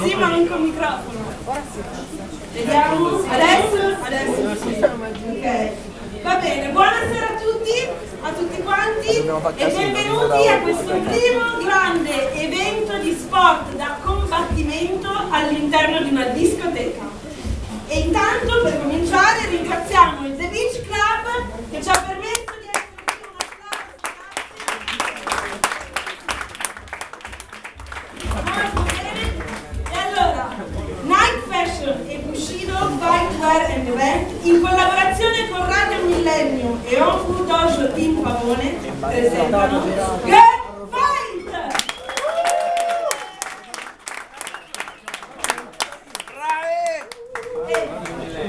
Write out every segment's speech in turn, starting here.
Sì, ma non con microfono. Vediamo. Adesso sì. Ok. Va bene, buonasera a tutti quanti e benvenuti a questo primo grande evento di sport da combattimento all'interno di una discoteca. E intanto, per cominciare, ringraziamo il The Beach Club che ci ha permesso di essere qui. Un applauso. Molto bene. E allora, Night Fashion e Bushido Fightwear and Event, in collaborazione con Radio Millennium e Onfu Dojo Team Pavone, presentano Girl Fight!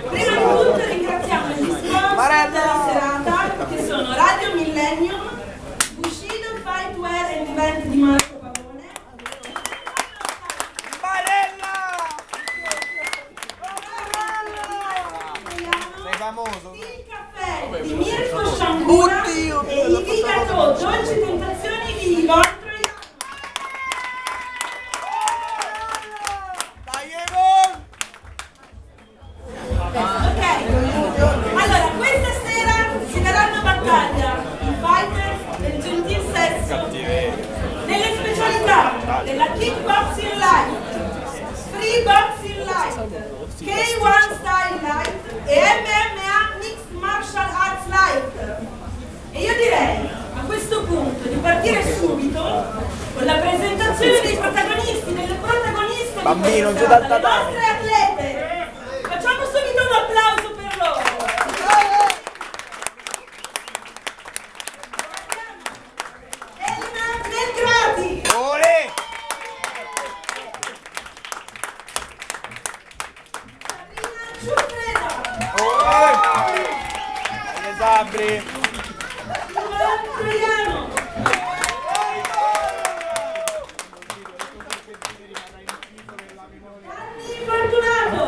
Prima di tutto ringraziamo gli sponsor della serata, che sono Radio Millennium, Bushido Fightwear and Event di Marco Pavone, il caffè di Mirko Sciambura e i Vigato Dolci Tentazioni di Ivonne Troiano. Ok, allora questa sera si daranno battaglia i fighters del gentil sesso nelle specialità della kickboxing light, free boxing light, K1 style light e MMA mixed martial arts light. E io direi a questo punto di partire subito con la presentazione dei protagonisti, delle protagoniste Bambino, di giù questa dal serata, tatami. le nostre atlete. Facciamo subito un applauso per loro. Elena Belgrati, Ole! Sabrina Ciuffreda, Ole! Dai, Sabri! Ivonne Troiano, Anni Fortunato,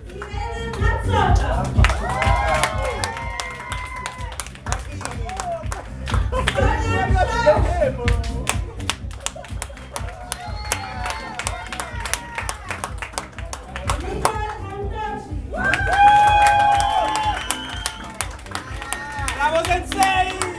Irene Mazzotta, Sonia Arciao, Nicola Montocci, Bravo Sensei!